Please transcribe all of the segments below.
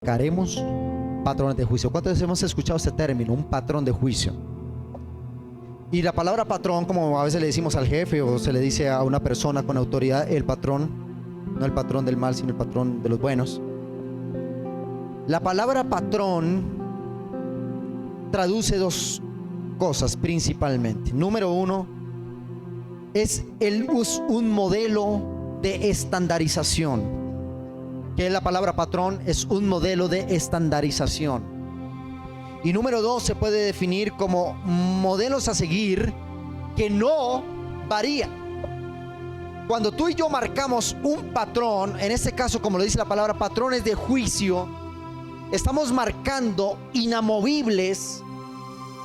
Haremos patrones de juicio. ¿Cuántos hemos escuchado este término? Un patrón de juicio. Y la palabra patrón, como a veces le decimos al jefe o se le dice a una persona con autoridad, el patrón, no el patrón del mal, sino el patrón de los buenos. La palabra patrón traduce dos cosas principalmente. Número uno, es un modelo de estandarización. Que la palabra patrón es un modelo de estandarización. Y número dos, se puede definir como modelos a seguir que no varían. Cuando tú y yo marcamos un patrón, en este caso, como lo dice la palabra, patrones de juicio, estamos marcando inamovibles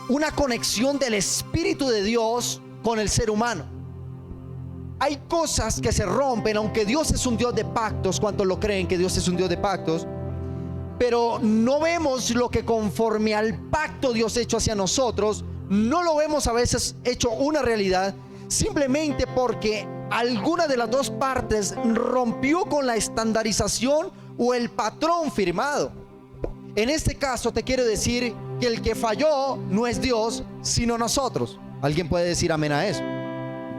una conexión del Espíritu de Dios con el ser humano. Hay cosas que se rompen, aunque Dios es un Dios de pactos. ¿Cuántos lo creen que Dios es un Dios de pactos? Pero no vemos lo que conforme al pacto Dios hecho hacia nosotros, no lo vemos a veces hecho una realidad, simplemente porque alguna de las dos partes rompió con la estandarización o el patrón firmado. En este caso te quiero decir que el que falló no es Dios, sino nosotros. ¿Alguien puede decir amén a eso?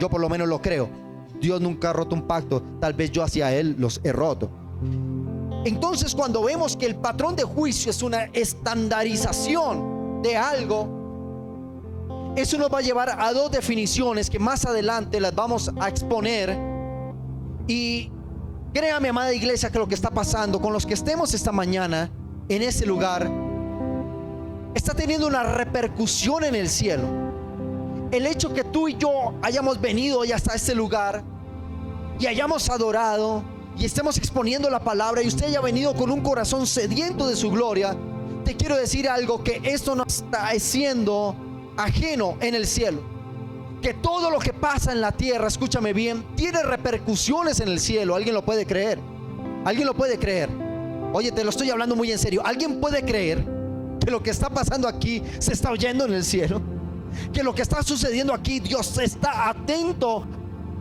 Yo por lo menos lo creo. Dios nunca ha roto un pacto, tal vez yo hacia Él los he roto. Entonces, cuando vemos que el patrón de juicio es una estandarización de algo, eso nos va a llevar a dos definiciones que más adelante las vamos a exponer. Y créame, amada iglesia, que lo que está pasando con los que estemos esta mañana en ese lugar está teniendo una repercusión en el cielo. El hecho que tú y yo hayamos venido hoy hasta este lugar y hayamos adorado y estemos exponiendo la palabra, y usted haya venido con un corazón sediento de su gloria, te quiero decir algo, que esto no está siendo ajeno en el cielo. Que todo lo que pasa en la tierra, escúchame bien, tiene repercusiones en el cielo. ¿Alguien lo puede creer? ¿Alguien lo puede creer? Oye, te lo estoy hablando muy en serio. ¿Alguien puede creer que lo que está pasando aquí se está oyendo en el cielo? Que lo que está sucediendo aquí, Dios está atento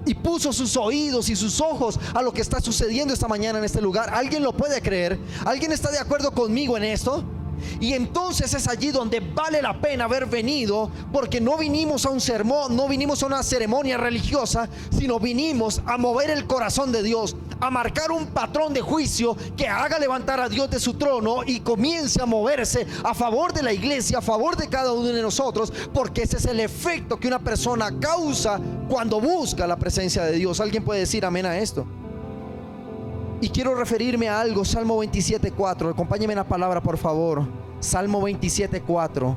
y puso sus oídos y sus ojos a lo que está sucediendo esta mañana en este lugar. ¿Alguien lo puede creer? ¿Alguien está de acuerdo conmigo en esto? Y entonces es allí donde vale la pena haber venido, porque no vinimos a un sermón, no vinimos a una ceremonia religiosa, sino vinimos a mover el corazón de Dios, a marcar un patrón de juicio que haga levantar a Dios de su trono y comience a moverse a favor de la iglesia, a favor de cada uno de nosotros, porque ese es el efecto que una persona causa cuando busca la presencia de Dios. ¿Alguien puede decir amén a esto? Y quiero referirme a algo, Salmo 27:4. Acompáñenme en la palabra, por favor. Salmo 27:4.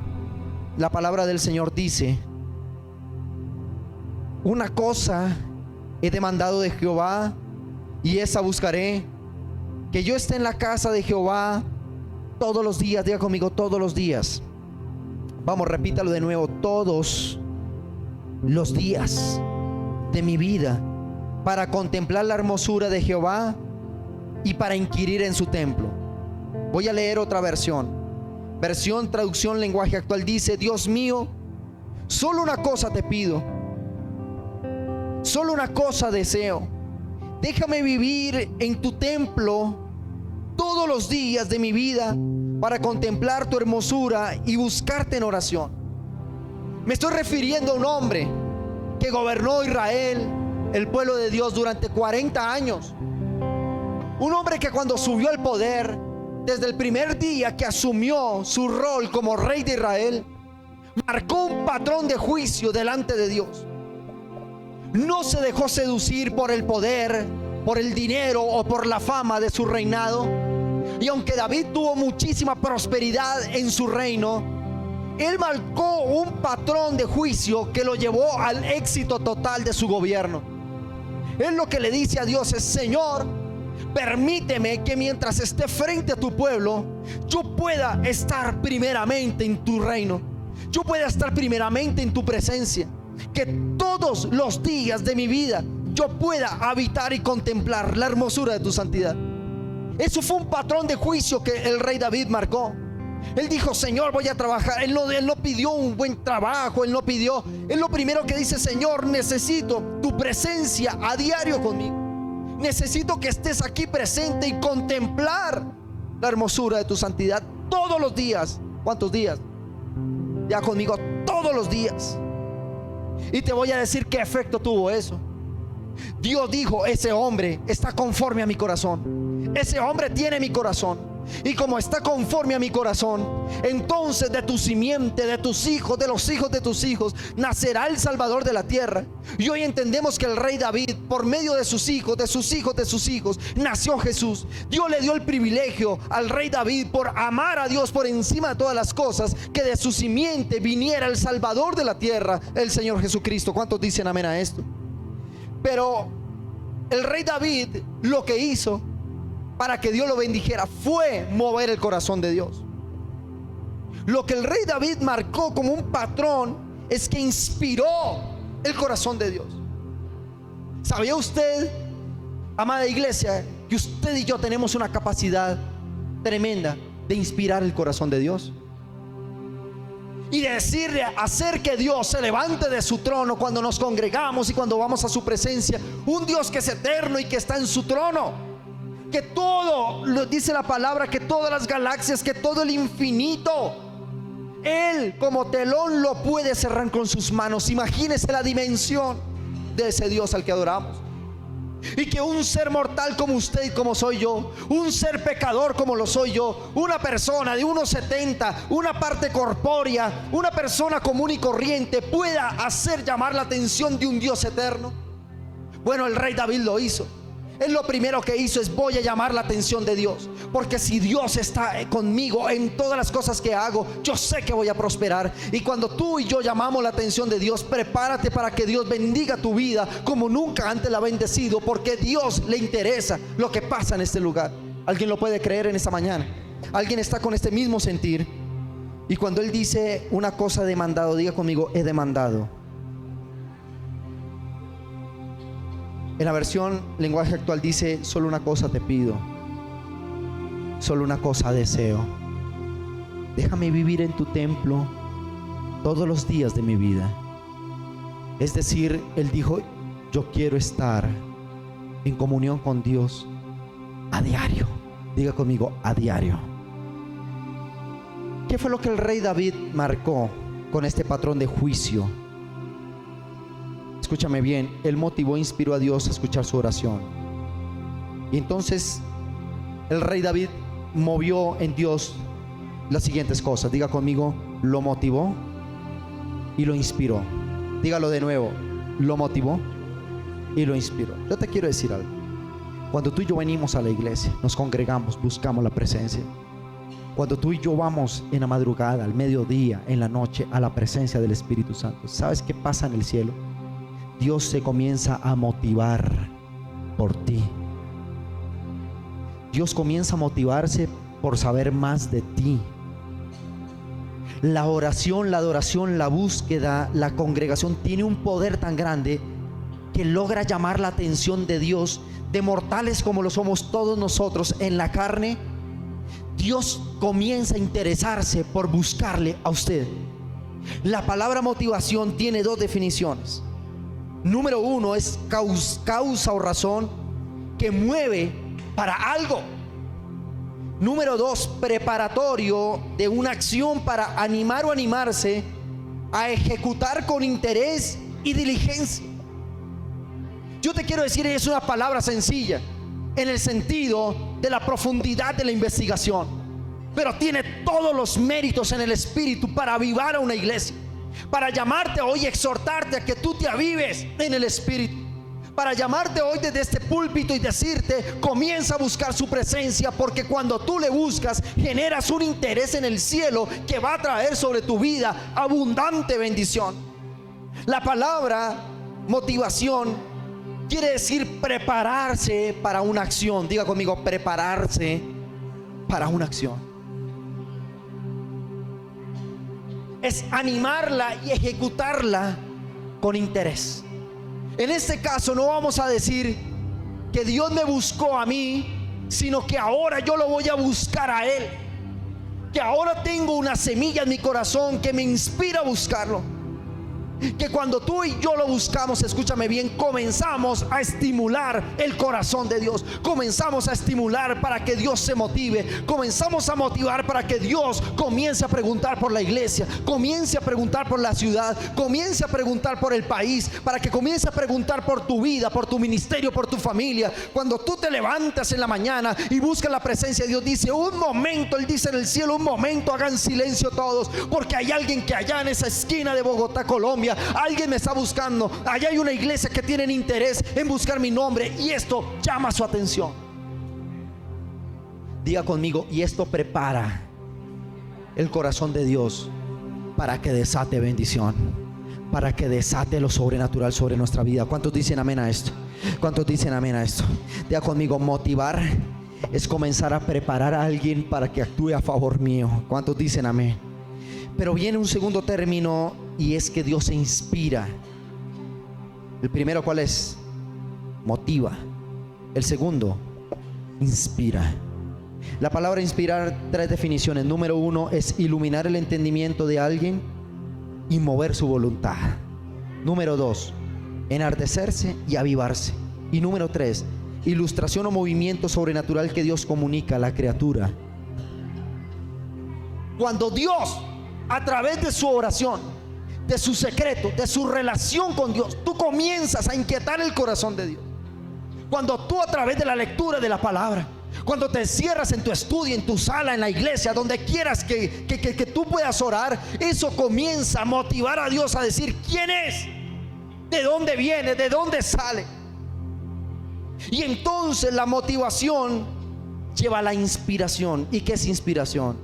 La palabra del Señor dice: una cosa he demandado de Jehová, y esa buscaré, que yo esté en la casa de Jehová todos los días. Diga conmigo, todos los días. Vamos, repítalo de nuevo: todos los días de mi vida, para contemplar la hermosura de Jehová y para inquirir en su templo. Voy a leer otra versión. Versión traducción lenguaje actual dice: Dios mío, solo una cosa te pido, solo una cosa deseo. Déjame vivir en tu templo todos los días de mi vida, para contemplar tu hermosura y buscarte en oración. Me estoy refiriendo a un hombre que gobernó Israel, el pueblo de Dios, durante 40 años. Un hombre que cuando subió al poder, desde el primer día que asumió su rol como rey de Israel, marcó un patrón de juicio delante de Dios. No se dejó seducir por el poder, por el dinero o por la fama de su reinado. Y aunque David tuvo muchísima prosperidad en su reino, él marcó un patrón de juicio que lo llevó al éxito total de su gobierno. Él lo que le dice a Dios es: Señor, permíteme que mientras esté frente a tu pueblo, yo pueda estar primeramente en tu reino, yo pueda estar primeramente en tu presencia, que todos los días de mi vida yo pueda habitar y contemplar la hermosura de tu santidad. Eso fue un patrón de juicio que el rey David marcó. Él dijo: Señor, voy a trabajar. Él no pidió un buen trabajo, él lo primero que dice: Señor, necesito tu presencia a diario conmigo. Necesito que estés aquí presente y contemplar la hermosura de tu santidad todos los días. ¿Cuántos días? Ya conmigo, todos los días. Y te voy a decir qué efecto tuvo eso. Dios dijo: ese hombre está conforme a mi corazón. Ese hombre tiene mi corazón. Y como está conforme a mi corazón, entonces de tu simiente, de tus hijos, de los hijos de tus hijos, nacerá el Salvador de la tierra. Y hoy entendemos que el rey David, por medio de sus hijos, de sus hijos, de sus hijos, nació Jesús. Dios le dio el privilegio al rey David, por amar a Dios por encima de todas las cosas, que de su simiente viniera el Salvador de la tierra, el Señor Jesucristo. ¿Cuántos dicen amén a esto? Pero el rey David lo que hizo para que Dios lo bendijera fue mover el corazón de Dios. Lo que el rey David marcó como un patrón es que inspiró el corazón de Dios. ¿Sabía usted, amada iglesia, que usted y yo tenemos una capacidad tremenda de inspirar el corazón de Dios? Y de decirle, hacer que Dios se levante de su trono cuando nos congregamos y cuando vamos a su presencia. Un Dios que es eterno y que está en su trono. Que todo, lo dice la palabra, que todas las galaxias, que todo el infinito, Él como telón lo puede cerrar con sus manos. Imagínese la dimensión de ese Dios al que adoramos. Y que un ser mortal como usted y como soy yo, un ser pecador como lo soy yo, una persona de 1,70, una parte corpórea, una persona común y corriente, pueda hacer llamar la atención de un Dios eterno. Bueno, el rey David lo hizo. Él lo primero que hizo es: voy a llamar la atención de Dios, porque si Dios está conmigo en todas las cosas que hago, yo sé que voy a prosperar. Y cuando tú y yo llamamos la atención de Dios, prepárate para que Dios bendiga tu vida como nunca antes la ha bendecido, porque a Dios le interesa lo que pasa en este lugar. ¿Alguien lo puede creer en esta mañana? ¿Alguien está con este mismo sentir? Y cuando Él dice una cosa: demandado, diga conmigo: he demandado. En la versión lenguaje actual dice: solo una cosa te pido, solo una cosa deseo. Déjame vivir en tu templo todos los días de mi vida. Es decir, Él dijo: yo quiero estar en comunión con Dios a diario. Diga conmigo: a diario. ¿Qué fue lo que el rey David marcó con este patrón de juicio? Escúchame bien, Él motivó e inspiró a Dios a escuchar su oración. Y entonces el rey David movió en Dios las siguientes cosas. Diga conmigo: lo motivó y lo inspiró. Dígalo de nuevo: lo motivó y lo inspiró. Yo te quiero decir algo. Cuando tú y yo venimos a la iglesia, nos congregamos, buscamos la presencia. Cuando tú y yo vamos en la madrugada, al mediodía, en la noche, a la presencia del Espíritu Santo, ¿sabes qué pasa en el cielo? Dios se comienza a motivar por ti. Dios comienza a motivarse por saber más de ti. La oración, la adoración, la búsqueda, la congregación tiene un poder tan grande que logra llamar la atención de Dios, de mortales como lo somos todos nosotros en la carne. Dios comienza a interesarse por buscarle a usted. La palabra motivación tiene dos definiciones. Número uno es causa o razón que mueve para algo. Número dos, preparatorio de una acción para animar o animarse a ejecutar con interés y diligencia. Yo te quiero decir, es una palabra sencilla en el sentido de la profundidad de la investigación, pero tiene todos los méritos en el Espíritu para avivar a una iglesia, para llamarte hoy y exhortarte a que tú te avives en el Espíritu, para llamarte hoy desde este púlpito y decirte: comienza a buscar su presencia, porque cuando tú le buscas generas un interés en el cielo que va a traer sobre tu vida abundante bendición. La palabra motivación quiere decir prepararse para una acción. Diga conmigo: prepararse para una acción. Es animarla y ejecutarla con interés. En este caso no vamos a decir que Dios me buscó a mí, sino que ahora yo lo voy a buscar a Él. Que ahora tengo una semilla en mi corazón que me inspira a buscarlo. que cuando tú y yo lo buscamos, escúchame bien, comenzamos a estimular el corazón de Dios. Comenzamos a estimular para que Dios se motive. Comenzamos a motivar para que Dios comience a preguntar por la iglesia, comience a preguntar por la ciudad, comience a preguntar por el país, para que comience a preguntar por tu vida, por tu ministerio, por tu familia. Cuando tú te levantas en la mañana y buscas la presencia de Dios, dice: un momento, Él dice en el cielo, un momento, hagan silencio todos, porque hay alguien que allá en esa esquina de Bogotá, Colombia, alguien me está buscando. Allá hay una iglesia que tienen interés en buscar mi nombre, y esto llama su atención. Diga conmigo: y esto prepara el corazón de Dios para que desate bendición, para que desate lo sobrenatural sobre nuestra vida. ¿Cuántos dicen amén a esto? ¿Cuántos dicen amén a esto? Diga conmigo: motivar es comenzar a preparar a alguien para que actúe a favor mío. ¿Cuántos dicen amén? Pero viene un segundo término, y es que Dios se inspira. El primero, ¿cuál es? Motiva. El segundo, inspira. La palabra inspirar trae definiciones. Número 1 es iluminar el entendimiento de alguien y mover su voluntad. Número 2, enardecerse y avivarse. Y número 3, ilustración o movimiento sobrenatural que Dios comunica a la criatura. Cuando Dios, a través de su oración, de su secreto, de su relación con Dios, tú comienzas a inquietar el corazón de Dios. Cuando tú, a través de la lectura de la palabra, cuando te cierras en tu estudio, en tu sala, en la iglesia, donde quieras que tú puedas orar, eso comienza a motivar a Dios a decir: ¿quién es? ¿De dónde viene? ¿De dónde sale? Y entonces la motivación lleva a la inspiración. ¿Y qué es inspiración?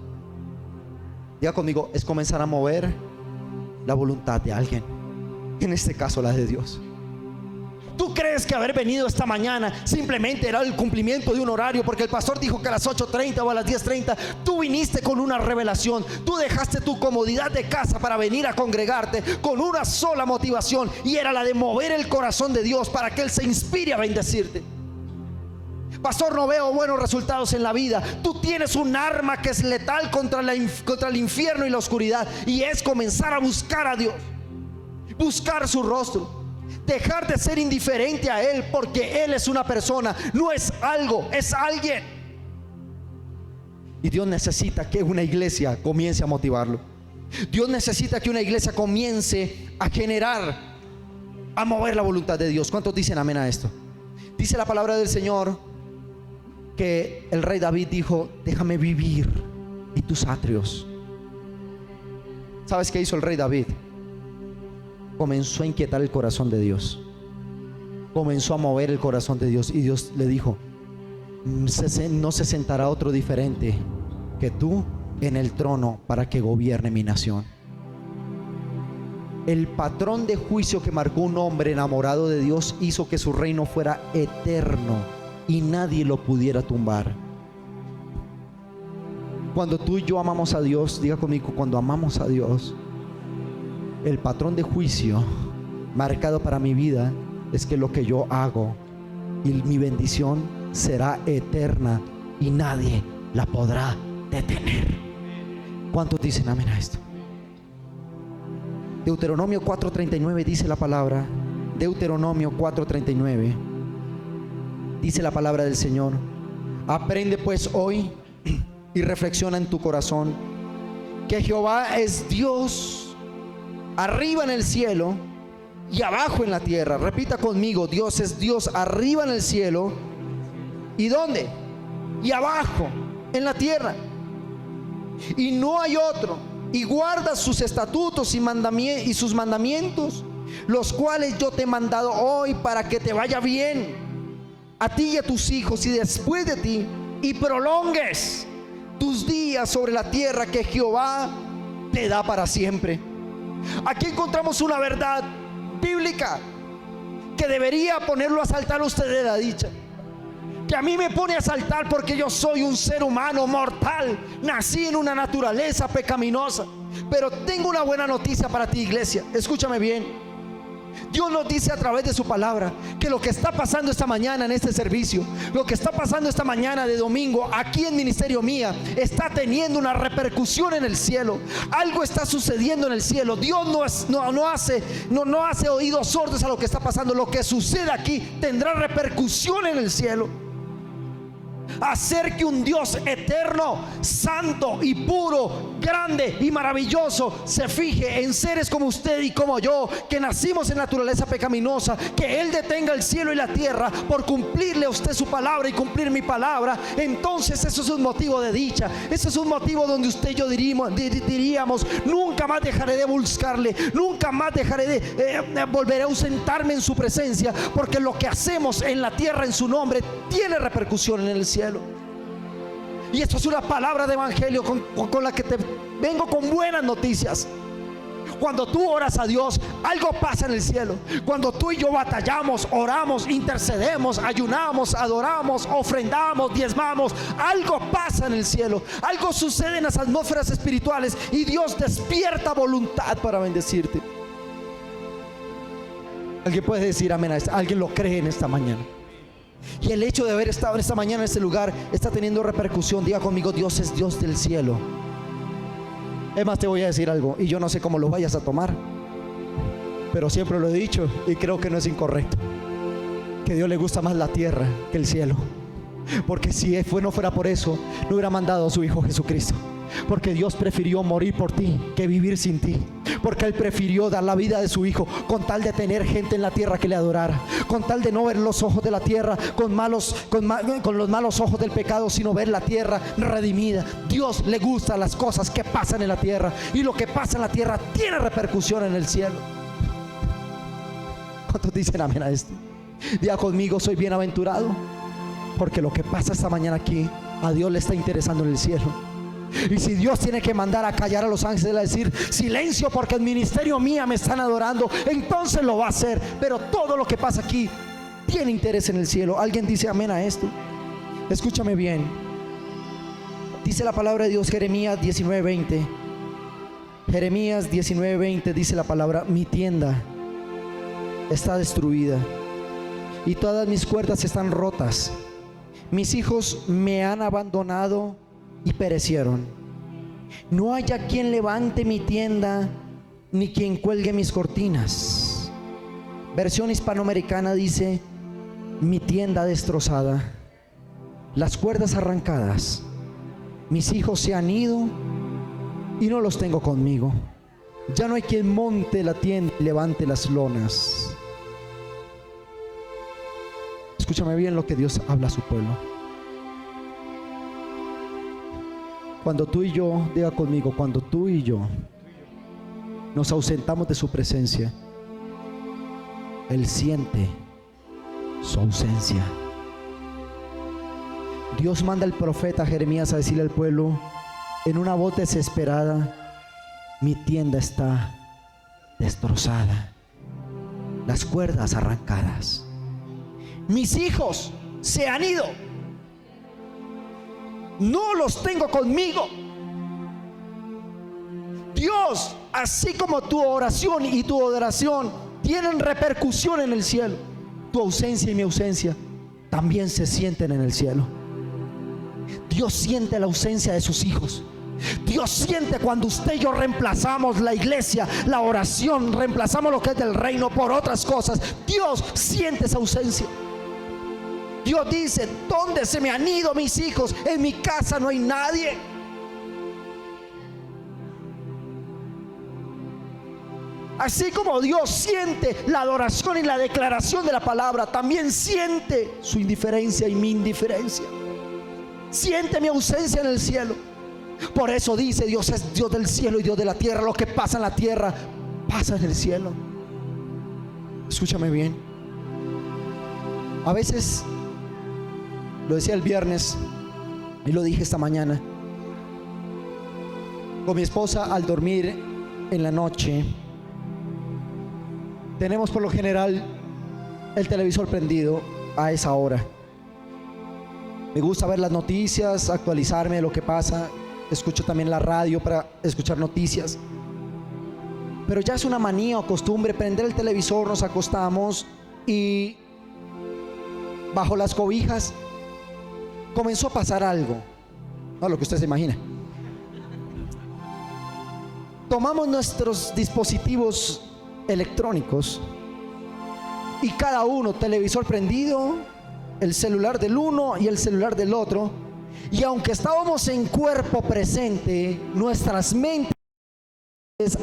Diga conmigo: es comenzar a mover la voluntad de alguien, en este caso la de Dios. ¿Tú crees que haber venido esta mañana simplemente era el cumplimiento de un horario porque el pastor dijo que a las 8:30 o a las 10:30? Tú viniste con una revelación. Tú dejaste tu comodidad de casa para venir a congregarte con una sola motivación, y era la de mover el corazón de Dios para que Él se inspire a bendecirte. Pastor, no veo buenos resultados en la vida. Tú tienes un arma que es letal contra el infierno y la oscuridad, y es comenzar a buscar a Dios, buscar su rostro, dejar de ser indiferente a Él, porque Él es una persona, no es algo, es alguien. Y Dios necesita que una iglesia comience a motivarlo. Dios necesita que una iglesia comience a generar, a mover la voluntad de Dios. ¿Cuántos dicen amén a esto? Dice la palabra del Señor que el rey David dijo: déjame vivir en tus atrios. ¿Sabes qué hizo el rey David? Comenzó a inquietar el corazón de Dios, comenzó a mover el corazón de Dios, y Dios le dijo: no se sentará otro diferente que tú en el trono para que gobierne mi nación. El patrón de juicio que marcó un hombre enamorado de Dios hizo que su reino fuera eterno y nadie lo pudiera tumbar. Cuando tú y yo amamos a Dios, diga conmigo: cuando amamos a Dios, el patrón de juicio marcado para mi vida es que lo que yo hago y mi bendición será eterna y nadie la podrá detener. ¿Cuántos dicen amén a esto? Deuteronomio 4:39 dice la palabra. Deuteronomio 4:39 dice la palabra del Señor: aprende pues hoy y reflexiona en tu corazón que Jehová es Dios arriba en el cielo y abajo en la tierra. Repita conmigo: Dios es Dios arriba en el cielo. ¿Y dónde? Y abajo en la tierra. Y no hay otro. Y guarda sus estatutos y sus mandamientos, los cuales yo te he mandado hoy, para que te vaya bien a ti y a tus hijos y después de ti, y prolongues tus días sobre la tierra que Jehová te da para siempre. Aquí encontramos una verdad bíblica que debería ponerlo a saltar usted de la dicha, que a mí me pone a saltar, porque yo soy un ser humano mortal, nací en una naturaleza pecaminosa. Pero tengo una buena noticia para ti, iglesia, escúchame bien. Dios nos dice a través de su palabra que lo que está pasando esta mañana en este servicio, lo que está pasando esta mañana de domingo aquí en Ministerio Mía, está teniendo una repercusión en el cielo. Algo está sucediendo en el cielo. Dios no hace oídos sordos a lo que está pasando. Lo que sucede aquí tendrá repercusión en el cielo. Hacer que un Dios eterno, santo y puro, grande y maravilloso se fije en seres como usted y como yo, que nacimos en naturaleza pecaminosa, que Él detenga el cielo y la tierra por cumplirle a usted su palabra y cumplir mi palabra. Entonces eso es un motivo de dicha. Eso es un motivo donde usted y yo diríamos: nunca más dejaré de buscarle, nunca más dejaré de volveré a ausentarme en su presencia, porque lo que hacemos en la tierra en su nombre tiene repercusión en el cielo. Y esto es una palabra de evangelio con la que te vengo con buenas noticias. Cuando tú oras a Dios, algo pasa en el cielo. Cuando tú y yo batallamos, oramos, intercedemos, ayunamos, adoramos, ofrendamos, diezmamos, algo pasa en el cielo. Algo sucede en las atmósferas espirituales y Dios despierta voluntad para bendecirte. Alguien puede decir amén a esto. Alguien lo cree en esta mañana. Y el hecho de haber estado en esta mañana en este lugar está teniendo repercusión. Diga conmigo: Dios es Dios del cielo. Es más, te voy a decir algo, y yo no sé cómo lo vayas a tomar, pero siempre lo he dicho y creo que no es incorrecto, que a Dios le gusta más la tierra que el cielo. Porque si no fuera por eso, no hubiera mandado a su Hijo Jesucristo. Porque Dios prefirió morir por ti que vivir sin ti. Porque Él prefirió dar la vida de su Hijo con tal de tener gente en la tierra que le adorara, con tal de no ver los ojos de la tierra con los malos ojos del pecado, sino ver la tierra redimida. Dios le gusta las cosas que pasan en la tierra, y lo que pasa en la tierra tiene repercusión en el cielo. ¿Cuántos dicen amén a esto? Diga conmigo: soy bienaventurado, porque lo que pasa esta mañana aquí a Dios le está interesando en el cielo. Y si Dios tiene que mandar a callar a los ángeles, a decir silencio porque el ministerio Mía me están adorando, entonces lo va a hacer. Pero todo lo que pasa aquí tiene interés en el cielo. ¿Alguien dice amén a esto? Escúchame bien. Dice la palabra de Dios, Jeremías 19:20. Jeremías 19:20 dice la palabra: mi tienda está destruida y todas mis cuerdas están rotas. Mis hijos me han abandonado y perecieron. No haya quien levante mi tienda, ni quien cuelgue mis cortinas. Versión hispanoamericana dice: mi tienda destrozada, las cuerdas arrancadas, mis hijos se han ido y no los tengo conmigo. Ya no hay quien monte la tienda y levante las lonas. Escúchame bien lo que Dios habla a su pueblo. Cuando tú y yo, diga conmigo, cuando tú y yo nos ausentamos de su presencia, Él siente su ausencia. Dios manda al profeta Jeremías a decirle al pueblo en una voz desesperada: mi tienda está destrozada, las cuerdas arrancadas, mis hijos se han ido, no los tengo conmigo. Dios, así como tu oración y tu adoración tienen repercusión en el cielo, tu ausencia y mi ausencia también se sienten en el cielo. Dios siente la ausencia de sus hijos. Dios siente cuando usted y yo reemplazamos la iglesia, la oración, reemplazamos lo que es del reino por otras cosas. Dios siente esa ausencia. Dios dice: ¿dónde se me han ido mis hijos? En mi casa no hay nadie. Así como Dios siente la adoración y la declaración de la palabra, también siente su indiferencia y mi indiferencia. Siente mi ausencia en el cielo. Por eso dice: Dios es Dios del cielo y Dios de la tierra. Lo que pasa en la tierra pasa en el cielo. Escúchame bien. A veces, lo decía el viernes y lo dije esta mañana, con mi esposa al dormir en la noche, tenemos por lo general el televisor prendido a esa hora. Me gusta ver las noticias, actualizarme de lo que pasa. Escucho también la radio para escuchar noticias. pero ya es una manía o costumbre prender el televisor, nos acostamos y bajo las cobijas comenzó a pasar algo, no lo que usted se imagina. Tomamos nuestros dispositivos electrónicos y cada uno, televisor prendido, el celular del uno y el celular del otro, y aunque estábamos en cuerpo presente, nuestras mentes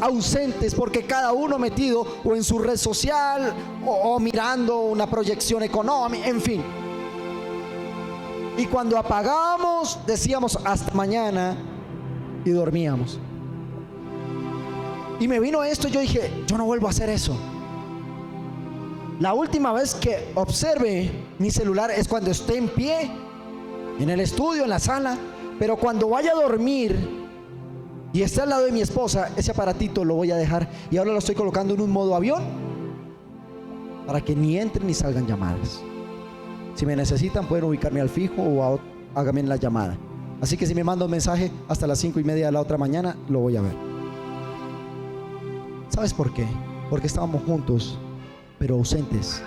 ausentes, porque cada uno metido o en su red social o mirando una proyección económica, en fin. Y cuando apagábamos decíamos hasta mañana y dormíamos. Y me vino esto y yo dije, yo no vuelvo a hacer eso. La última vez que observe mi celular es cuando esté en pie, en el estudio, en la sala. Pero cuando vaya a dormir y esté al lado de mi esposa, ese aparatito lo voy a dejar. Y ahora lo estoy colocando en un modo avión para que ni entren ni salgan llamadas. Si me necesitan pueden ubicarme al fijo o háganme la llamada. Así que si me mandan un mensaje hasta las 5:30 de la otra mañana, lo voy a ver. ¿Sabes por qué? Porque estábamos juntos, pero ausentes.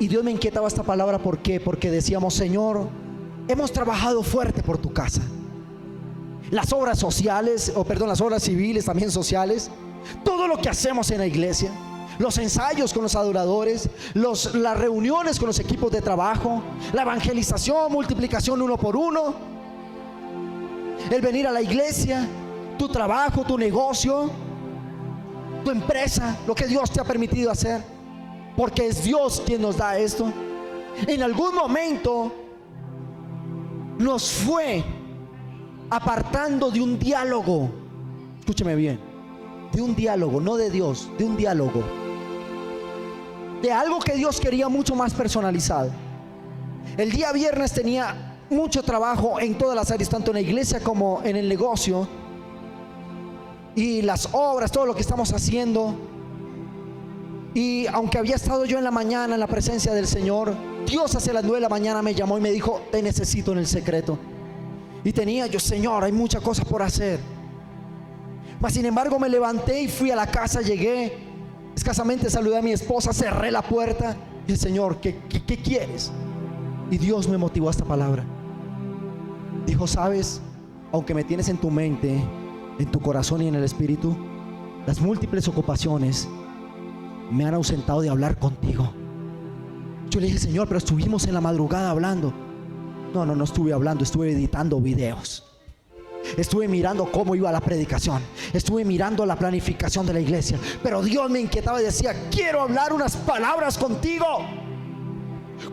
Y Dios me inquietaba esta palabra, ¿por qué? Porque decíamos, Señor, hemos trabajado fuerte por tu casa. Las obras sociales, las obras civiles, también sociales, todo lo que hacemos en la iglesia, los ensayos con los adoradores, las reuniones con los equipos de trabajo, la evangelización, multiplicación uno por uno, el venir a la iglesia, tu trabajo, tu negocio, tu empresa, lo que Dios te ha permitido hacer, porque es Dios quien nos da esto. En algún momento nos fue apartando de un diálogo, escúcheme bien, de un diálogo, no de Dios, de un diálogo, de algo que Dios quería mucho más personalizado. El día viernes tenía mucho trabajo en todas las áreas, tanto en la iglesia como en el negocio y las obras, todo lo que estamos haciendo. Y aunque había estado yo en la mañana en la presencia del Señor, Dios hacia las 9 de la mañana me llamó y me dijo, te necesito en el secreto. Y tenía yo, Señor, hay muchas cosas por hacer. Mas sin embargo me levanté y fui a la casa, llegué, escasamente saludé a mi esposa, cerré la puerta y el Señor, ¿qué quieres? Y Dios me motivó a esta palabra. Dijo, sabes, aunque me tienes en tu mente, en tu corazón y en el espíritu, las múltiples ocupaciones me han ausentado de hablar contigo. Yo le dije, Señor, pero estuvimos en la madrugada hablando. No estuve hablando, estuve editando videos. Estuve mirando cómo iba la predicación. Estuve mirando la planificación de la iglesia. Pero Dios me inquietaba y decía, quiero hablar unas palabras contigo.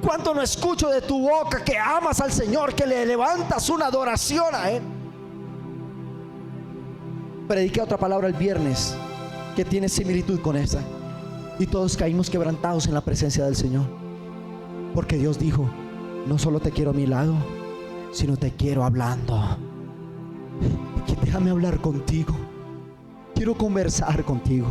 ¿Cuánto no escucho de tu boca que amas al Señor, que le levantas una adoración a Él? Prediqué otra palabra el viernes que tiene similitud con esa, y todos caímos quebrantados en la presencia del Señor, porque Dios dijo, no solo te quiero a mi lado, sino te quiero hablando. Déjame hablar contigo, quiero conversar contigo.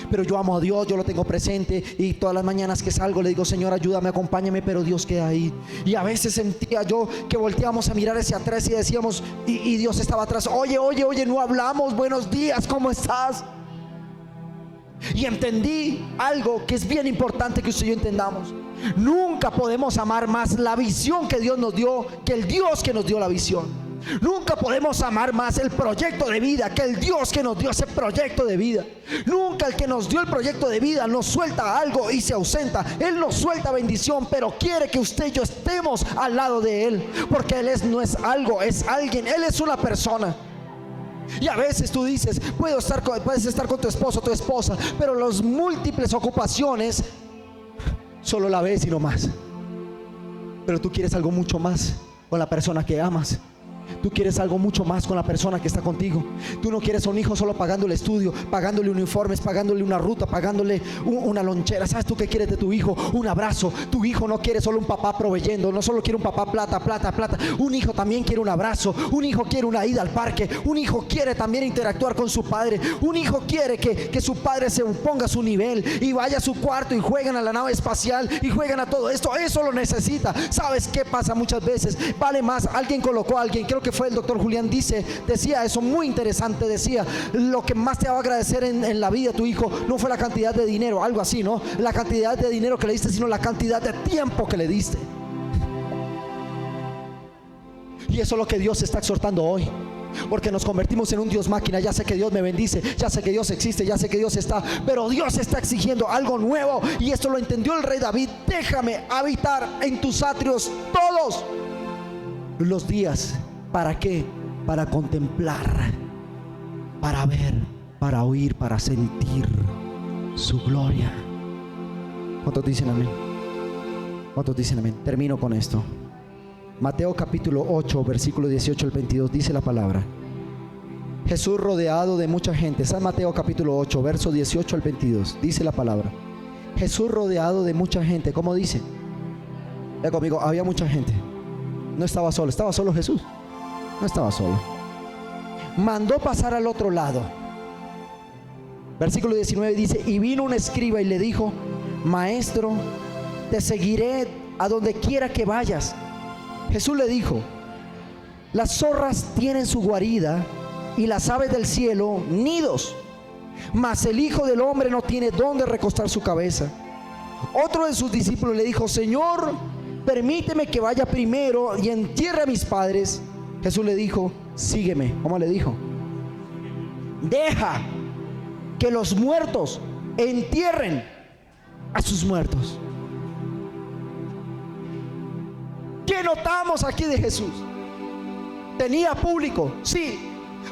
Pero yo amo a Dios, yo lo tengo presente, y todas las mañanas que salgo le digo, Señor, ayúdame, acompáñame, pero Dios queda ahí. Y a veces sentía yo que volteábamos a mirar hacia atrás y decíamos, y Dios estaba atrás, oye, no hablamos, buenos días, ¿cómo estás? Y entendí algo que es bien importante que usted y yo entendamos. Nunca podemos amar más la visión que Dios nos dio que el Dios que nos dio la visión. Nunca podemos amar más el proyecto de vida que el Dios que nos dio ese proyecto de vida. Nunca el que nos dio el proyecto de vida nos suelta algo y se ausenta. Él nos suelta bendición, pero quiere que usted y yo estemos al lado de Él, porque Él no es algo, es alguien. Él es una persona. Y a veces tú dices, puedes estar con tu esposo o tu esposa, pero las múltiples ocupaciones solo la ves y no más. Pero tú quieres algo mucho más con la persona que amas. Tú quieres algo mucho más con la persona que está contigo. Tú no quieres a un hijo solo pagándole estudio, pagándole uniformes, pagándole una ruta, pagándole una lonchera. ¿Sabes tú qué quieres de tu hijo? Un abrazo. Tu hijo no quiere solo un papá proveyendo, no solo quiere un papá plata. Un hijo también quiere un abrazo. Un hijo quiere una ida al parque. Un hijo quiere también interactuar con su padre. Un hijo quiere que su padre se ponga a su nivel y vaya a su cuarto y jueguen a la nave espacial y jueguen a todo esto. Eso lo necesita. ¿Sabes qué pasa muchas veces? Vale más, alguien colocó a alguien, creo creo que fue el doctor Julián, decía eso muy interesante, decía, lo que más te va a agradecer en la vida tu hijo no fue la cantidad de dinero, algo así, ¿no? La cantidad de dinero que le diste, sino la cantidad de tiempo que le diste. Y eso es lo que Dios está exhortando hoy, porque nos convertimos en un Dios máquina. Ya sé que Dios me bendice, ya sé que Dios existe, ya sé que Dios está, pero Dios está exigiendo algo nuevo, y esto lo entendió el rey David. Déjame habitar en tus atrios todos los días. ¿Para qué? Para contemplar, para ver, para oír, para sentir su gloria. ¿Cuántos dicen amén? ¿Cuántos dicen amén? Termino con esto. Mateo capítulo 8, versículo 18 al 22, dice la palabra: Jesús rodeado de mucha gente. San Mateo capítulo 8, verso 18 al 22, dice la palabra: Jesús rodeado de mucha gente. ¿Cómo dice? Ve conmigo, había mucha gente. No estaba solo. ¿Estaba solo Jesús? No estaba solo. Mandó pasar al otro lado. Versículo 19 dice: y vino un escriba y le dijo: Maestro, te seguiré a donde quiera que vayas. Jesús le dijo: las zorras tienen su guarida y las aves del cielo nidos, mas el Hijo del Hombre no tiene dónde recostar su cabeza. Otro de sus discípulos le dijo: Señor, permíteme que vaya primero y entierre a mis padres. Jesús le dijo: sígueme. ¿Cómo le dijo? Deja que los muertos entierren a sus muertos. ¿Qué notamos aquí de Jesús? ¿Tenía público? Sí,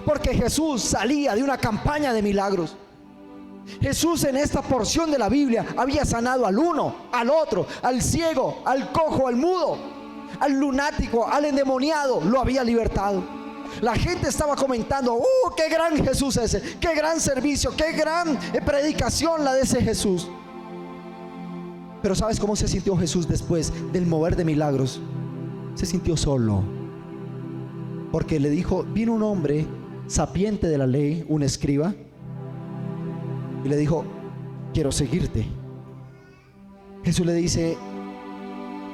porque Jesús salía de una campaña de milagros. Jesús en esta porción de la Biblia había sanado al uno, al otro, al ciego, al cojo, al mudo, al lunático, al endemoniado, lo había libertado. La gente estaba comentando: qué gran Jesús ese, qué gran servicio, qué gran predicación la de ese Jesús. Pero ¿sabes cómo se sintió Jesús después del mover de milagros? Se sintió solo, porque le dijo, vino un hombre sapiente de la ley, un escriba, y le dijo: quiero seguirte. Jesús le dice: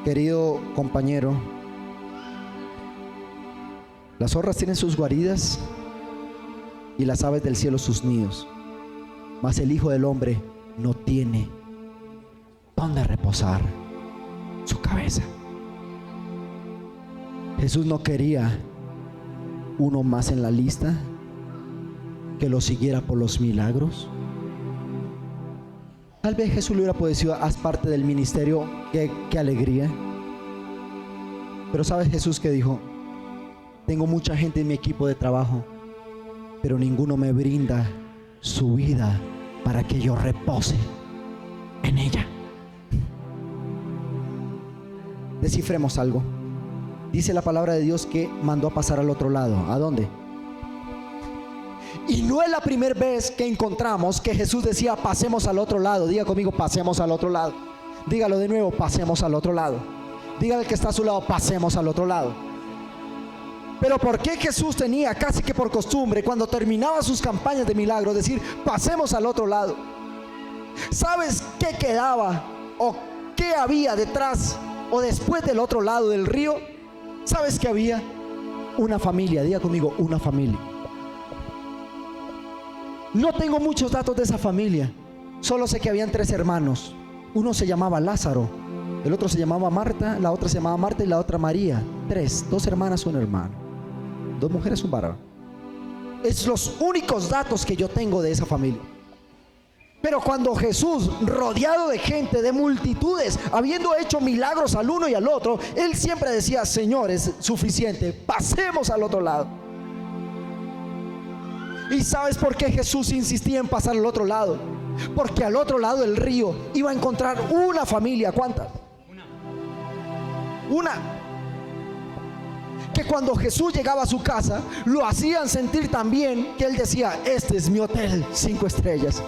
querido compañero, las zorras tienen sus guaridas y las aves del cielo sus nidos, mas el Hijo del Hombre no tiene dónde reposar su cabeza. Jesús no quería uno más en la lista que lo siguiera por los milagros. Tal vez Jesús le hubiera podido decir: haz parte del ministerio, qué alegría. Pero ¿sabes Jesús qué dijo? Tengo mucha gente en mi equipo de trabajo, pero ninguno me brinda su vida para que yo repose en ella. Descifremos algo. Dice la palabra de Dios que mandó a pasar al otro lado. ¿A dónde? Y no es la primera vez que encontramos que Jesús decía: pasemos al otro lado. Diga conmigo: pasemos al otro lado. Dígalo de nuevo: pasemos al otro lado. Dígale al que está a su lado: pasemos al otro lado. Pero ¿por qué Jesús tenía casi que por costumbre, cuando terminaba sus campañas de milagros, decir: pasemos al otro lado? ¿Sabes qué quedaba o qué había detrás o después del otro lado del río? ¿Sabes qué había? Una familia. Diga conmigo: una familia. No tengo muchos datos de esa familia, solo sé que habían 3 hermanos. Uno se llamaba Lázaro, el otro se llamaba Marta, la otra se llamaba Marta y la otra María. 3, 2 hermanas, un hermano, 2 mujeres, un varón. Es los únicos datos que yo tengo de esa familia. Pero cuando Jesús, rodeado de gente, de multitudes, habiendo hecho milagros al uno y al otro, Él siempre decía: Señor, es suficiente, pasemos al otro lado. ¿Y sabes por qué Jesús insistía en pasar al otro lado? Porque al otro lado del río iba a encontrar una familia. ¿Cuántas? Una. Que cuando Jesús llegaba a su casa, lo hacían sentir tan bien que Él decía: este es mi hotel 5 estrellas.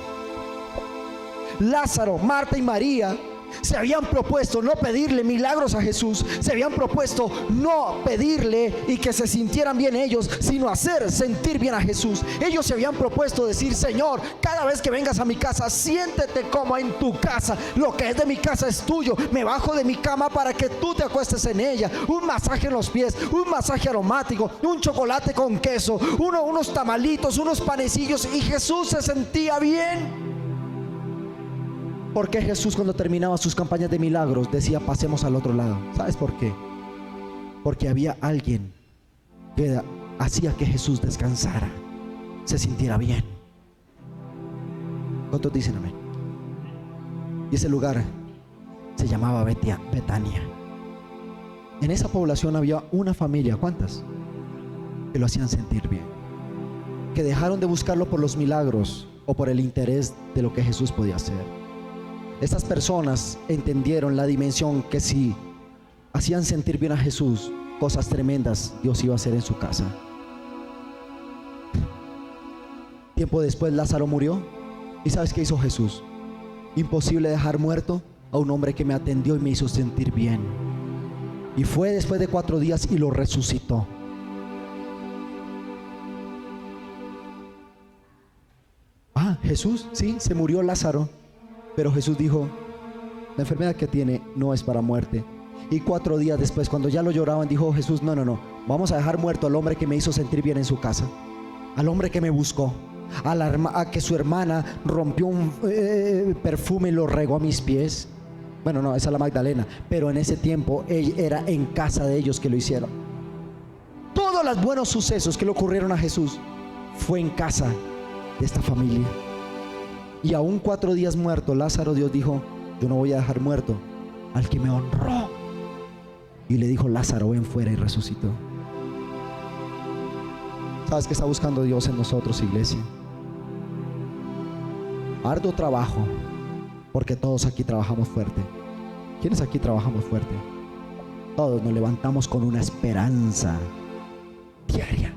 Lázaro, Marta y María Se habían propuesto no pedirle milagros a Jesús, se habían propuesto no pedirle y que se sintieran bien ellos, sino hacer sentir bien a Jesús. Ellos se habían propuesto decir: Señor, cada vez que vengas a mi casa, siéntete como en tu casa. Lo que es de mi casa es tuyo. Me bajo de mi cama para que tú te acuestes en ella. Un masaje en los pies, un masaje aromático, un chocolate con queso, unos tamalitos, unos panecillos. Y Jesús se sentía bien. ¿Por qué Jesús, cuando terminaba sus campañas de milagros, decía: pasemos al otro lado? ¿Sabes por qué? Porque había alguien que hacía que Jesús descansara, se sintiera bien. ¿Cuántos dicen amén? Y ese lugar se llamaba Betania. En esa población había una familia, ¿cuántas? Que lo hacían sentir bien, que dejaron de buscarlo por los milagros o por el interés de lo que Jesús podía hacer. Estas personas entendieron la dimensión que si hacían sentir bien a Jesús, cosas tremendas Dios iba a hacer en su casa. Tiempo después Lázaro murió. ¿Y sabes qué hizo Jesús? Imposible dejar muerto a un hombre que me atendió y me hizo sentir bien. Y fue después de 4 días y lo resucitó. Jesús, sí, se murió Lázaro. Pero Jesús dijo: la enfermedad que tiene no es para muerte. Y 4 días después, cuando ya lo lloraban, dijo Jesús: no, vamos a dejar muerto al hombre que me hizo sentir bien en su casa, al hombre que me buscó, a que su hermana rompió un perfume y lo regó a mis pies. Bueno, no, esa es la Magdalena, pero en ese tiempo era en casa de ellos que lo hicieron. Todos los buenos sucesos que le ocurrieron a Jesús fue en casa de esta familia. Y aún 4 días muerto Lázaro, Dios dijo: yo no voy a dejar muerto al que me honró. Y le dijo: Lázaro, ven fuera, y resucitó. ¿Sabes qué está buscando Dios en nosotros, iglesia? Arduo trabajo, porque todos aquí trabajamos fuerte. ¿Quiénes aquí trabajamos fuerte? Todos nos levantamos con una esperanza diaria.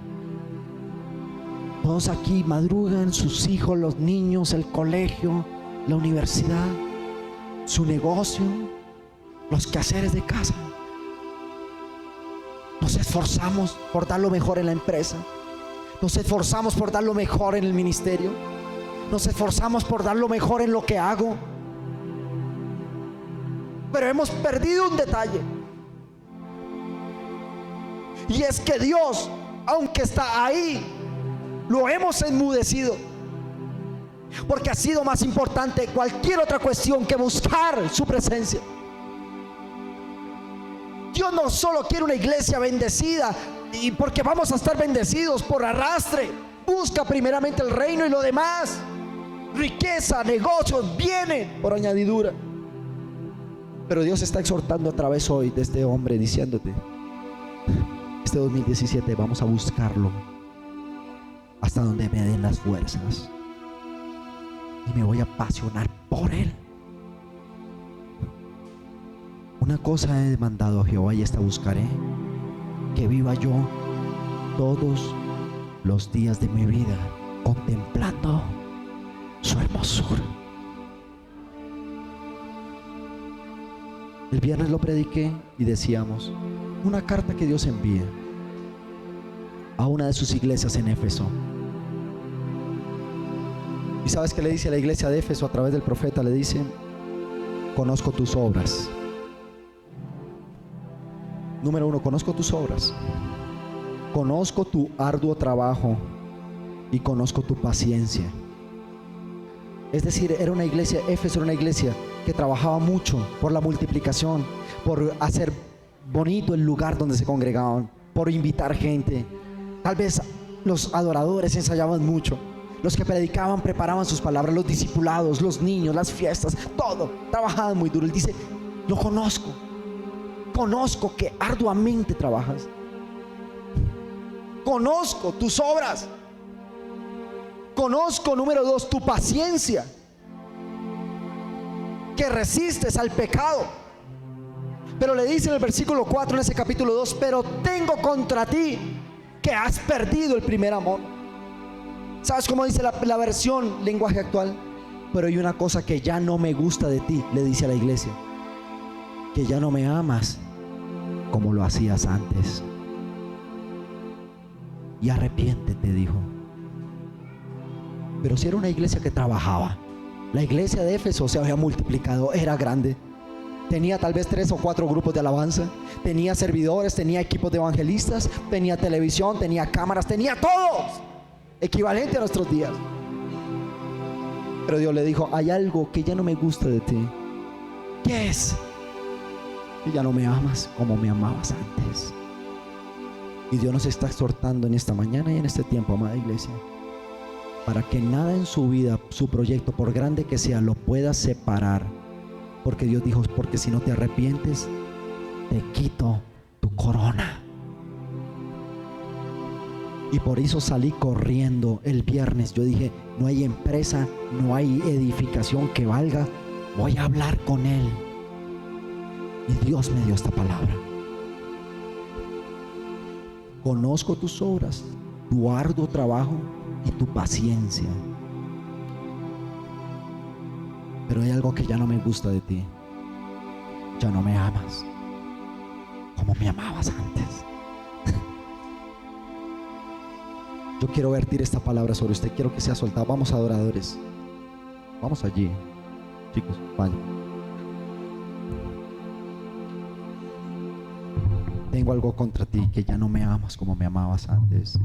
Todos aquí madrugan, sus hijos, los niños, el colegio, la universidad, su negocio, los quehaceres de casa. Nos esforzamos por dar lo mejor en la empresa. Nos esforzamos por dar lo mejor en el ministerio. Nos esforzamos por dar lo mejor en lo que hago. Pero hemos perdido un detalle. Y es que Dios, aunque está ahí, lo hemos enmudecido, porque ha sido más importante cualquier otra cuestión que buscar su presencia. Dios no solo quiere una iglesia bendecida, y porque vamos a estar bendecidos por arrastre. Busca primeramente el reino, y lo demás, riqueza, negocios, vienen por añadidura. Pero Dios está exhortando a través hoy de este hombre, diciéndote: este 2017 vamos a buscarlo hasta donde me den las fuerzas, y me voy a apasionar por Él. Una cosa he demandado a Jehová, y esta buscaré: que viva yo todos los días de mi vida contemplando su hermosura. El viernes lo prediqué y decíamos: una carta que Dios envía a una de sus iglesias en Éfeso. ¿Y sabes qué le dice a la iglesia de Éfeso a través del profeta? Le dice: conozco tus obras. Número 1, conozco tus obras, conozco tu arduo trabajo y conozco tu paciencia. Es decir, era una iglesia, Éfeso era una iglesia que trabajaba mucho por la multiplicación, por hacer bonito el lugar donde se congregaban, por invitar gente. Tal vez los adoradores ensayaban mucho, los que predicaban preparaban sus palabras, los discipulados, los niños, las fiestas, todo, trabajaban muy duro. Él dice: lo conozco que arduamente trabajas, conozco tus obras, conozco, número 2, tu paciencia, que resistes al pecado. Pero le dice en el versículo 4 en ese capítulo 2: pero tengo contra ti que has perdido el primer amor. ¿Sabes cómo dice la versión lenguaje actual? pero hay una cosa que ya no me gusta de ti, le dice a la iglesia, que ya no me amas como lo hacías antes. Y arrepiéntete, dijo. Pero si era una iglesia que trabajaba, la iglesia de Éfeso se había multiplicado, era grande. Tenía tal vez 3 o 4 grupos de alabanza, tenía servidores, tenía equipos de evangelistas, tenía televisión, tenía cámaras, tenía todo equivalente a nuestros días. Pero Dios le dijo, hay algo que ya no me gusta de ti. ¿Qué es? Que ya no me amas como me amabas antes. Y Dios nos está exhortando en esta mañana y en este tiempo, amada iglesia, para que nada en su vida, su proyecto, por grande que sea, lo pueda separar. Porque Dios dijo, porque si no te arrepientes, te quito tu corona. Y por eso salí corriendo el viernes. Yo dije, no hay empresa, no hay edificación que valga, voy a hablar con él. Y Dios me dio esta palabra. Conozco tus obras, tu arduo trabajo y tu paciencia. Pero hay algo que ya no me gusta de ti. Ya no me amas como me amabas antes. Yo quiero vertir esta palabra sobre usted. Quiero que sea soltado. Vamos, adoradores. Vamos allí. Chicos, vayan. Tengo algo contra ti, que ya no me amas como me amabas antes.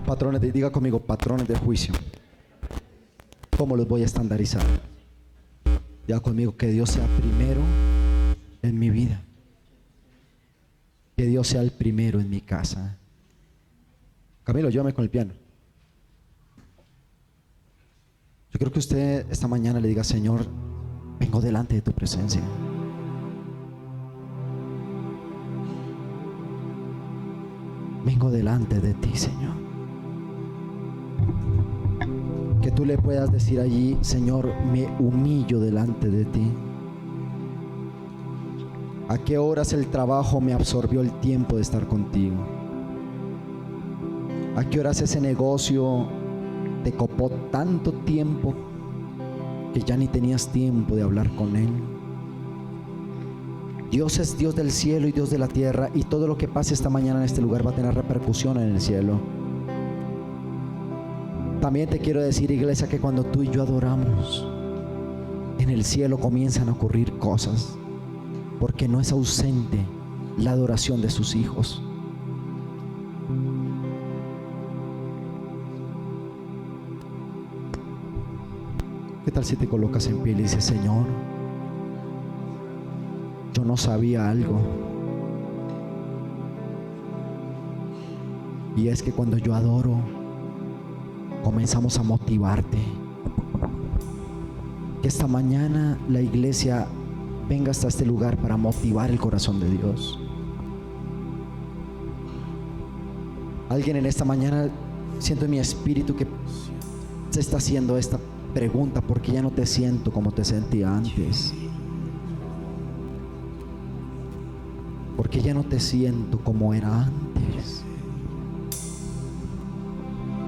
Patrones de, diga conmigo, patrones de juicio. ¿Cómo los voy a estandarizar? Diga conmigo, que Dios sea primero en mi vida. Que Dios sea el primero en mi casa. Camilo, llévame con el piano. Yo creo que usted esta mañana le diga, Señor, vengo delante de tu presencia. Vengo delante de ti, Señor. Que tú le puedas decir allí, Señor, me humillo delante de ti. ¿A qué horas el trabajo me absorbió el tiempo de estar contigo? ¿A qué horas ese negocio te copó tanto tiempo que ya ni tenías tiempo de hablar con él? Dios es Dios del cielo y Dios de la tierra, y todo lo que pase esta mañana en este lugar va a tener repercusión en el cielo. También te quiero decir, iglesia, que cuando tú y yo adoramos, en el cielo comienzan a ocurrir cosas, porque no es ausente la adoración de sus hijos. ¿Qué tal si te colocas en pie y le dices, Señor, yo no sabía algo, y es que cuando yo adoro, comenzamos a motivarte? Que esta mañana la iglesia venga hasta este lugar para motivar el corazón de Dios. Alguien en esta mañana, siento en mi espíritu que se está haciendo esta pregunta: ¿por qué ya no te siento como te sentía antes? ¿Por qué ya no te siento como era antes?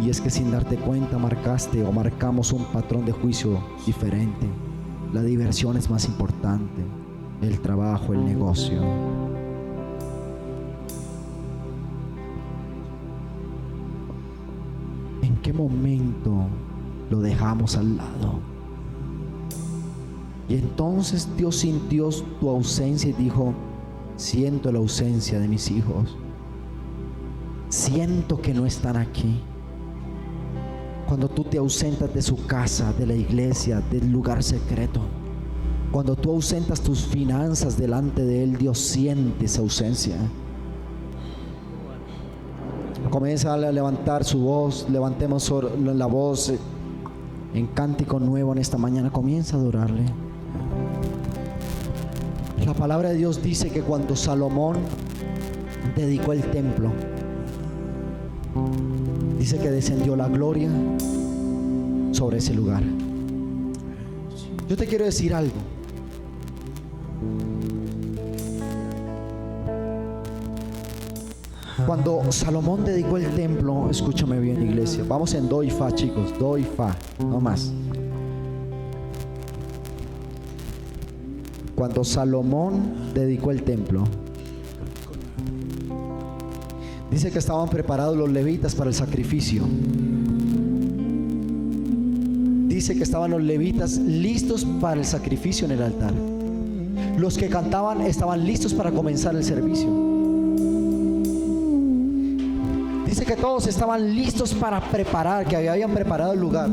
Y es que sin darte cuenta marcaste o marcamos un patrón de juicio diferente. La diversión es más importante, el trabajo, el negocio. ¿En qué momento lo dejamos al lado? Y entonces Dios sintió tu ausencia y dijo: siento la ausencia de mis hijos, siento que no están aquí. Cuando tú te ausentas de su casa, de la iglesia, del lugar secreto, cuando tú ausentas tus finanzas delante de Él, Dios siente esa ausencia. Comienza a levantar su voz, levantemos la voz en cántico nuevo en esta mañana. Comienza a adorarle. La palabra de Dios dice que cuando Salomón dedicó el templo, dice que descendió la gloria sobre ese lugar. Yo te quiero decir algo. Cuando Salomón dedicó el templo, escúchame bien, iglesia, vamos en do y fa, chicos, do y fa, no más. Cuando Salomón dedicó el templo, dice que estaban preparados los levitas para el sacrificio. Dice que estaban los levitas listos para el sacrificio en el altar. Los que cantaban estaban listos para comenzar el servicio. Dice que todos estaban listos para preparar, que habían preparado el lugar.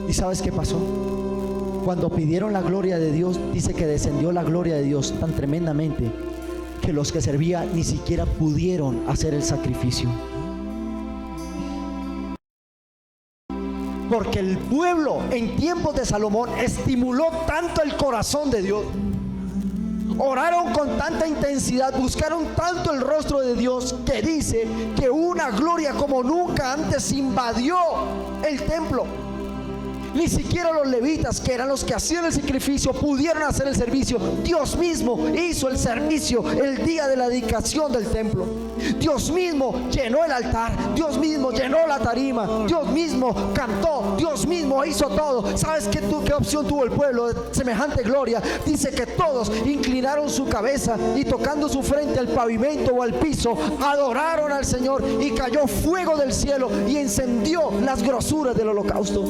¿Y sabes qué pasó? Cuando pidieron la gloria de Dios, dice que descendió la gloria de Dios tan tremendamente que los que servían ni siquiera pudieron hacer el sacrificio. Porque el pueblo en tiempos de Salomón estimuló tanto el corazón de Dios. Oraron con tanta intensidad, buscaron tanto el rostro de Dios, que dice que una gloria como nunca antes invadió el templo. Ni siquiera los levitas, que eran los que hacían el sacrificio, pudieron hacer el servicio. Dios mismo hizo el servicio el día de la dedicación del templo. Dios mismo llenó el altar, Dios mismo llenó la tarima, Dios mismo cantó, Dios mismo hizo todo. ¿Sabes qué opción tuvo el pueblo de semejante gloria? Dice que todos inclinaron su cabeza y tocando su frente al pavimento o al piso, adoraron al Señor, y cayó fuego del cielo y encendió las grosuras del holocausto.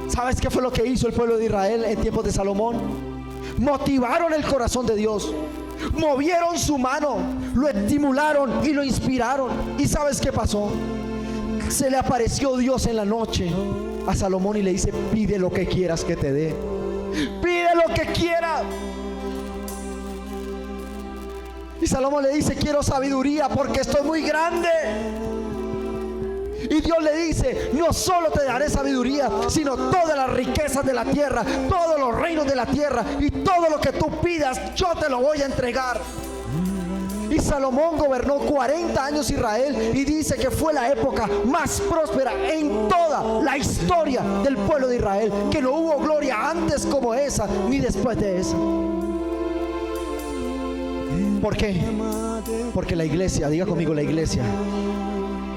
¿Sabes qué fue lo que hizo el pueblo de Israel en tiempos de Salomón? Motivaron el corazón de Dios, movieron su mano, lo estimularon y lo inspiraron. ¿Y sabes qué pasó? Se le apareció Dios en la noche a Salomón y le dice: pide lo que quieras que te dé. Pide lo que quieras. Y Salomón le dice: quiero sabiduría porque estoy muy grande. Y Dios le dice: no solo te daré sabiduría, sino todas las riquezas de la tierra, todos los reinos de la tierra, y todo lo que tú pidas yo te lo voy a entregar. Y Salomón gobernó 40 años Israel, y dice que fue la época más próspera en toda la historia del pueblo de Israel, que no hubo gloria antes como esa ni después de esa. ¿Por qué? Porque la iglesia, diga conmigo, la iglesia,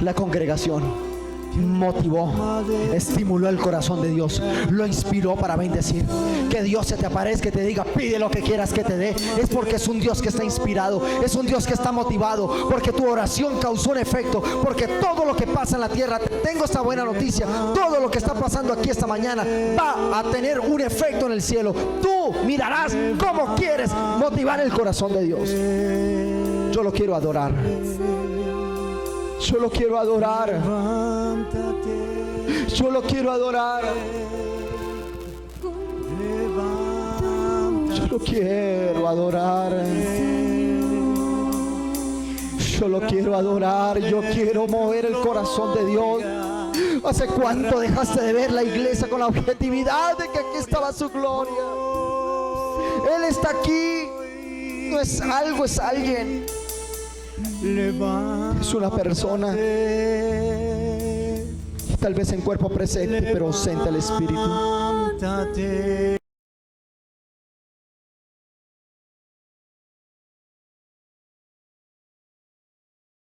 la congregación motivó, estimuló el corazón de Dios, lo inspiró para bendecir. Que Dios se te aparezca y te diga: pide lo que quieras que te dé. Es porque es un Dios que está inspirado, es un Dios que está motivado, porque tu oración causó un efecto, porque todo lo que pasa en la tierra, tengo esta buena noticia, todo lo que está pasando aquí esta mañana va a tener un efecto en el cielo. Tú mirarás cómo quieres motivar el corazón de Dios. Yo lo quiero adorar. Yo lo quiero adorar. Yo lo quiero adorar. Yo lo quiero adorar. Yo lo quiero adorar. Yo quiero mover el corazón de Dios. ¿Hace cuánto dejaste de ver la iglesia con la objetividad de que aquí estaba su gloria? Él está aquí. No es algo, es alguien. Es una persona, tal vez en cuerpo presente, pero ausente al espíritu.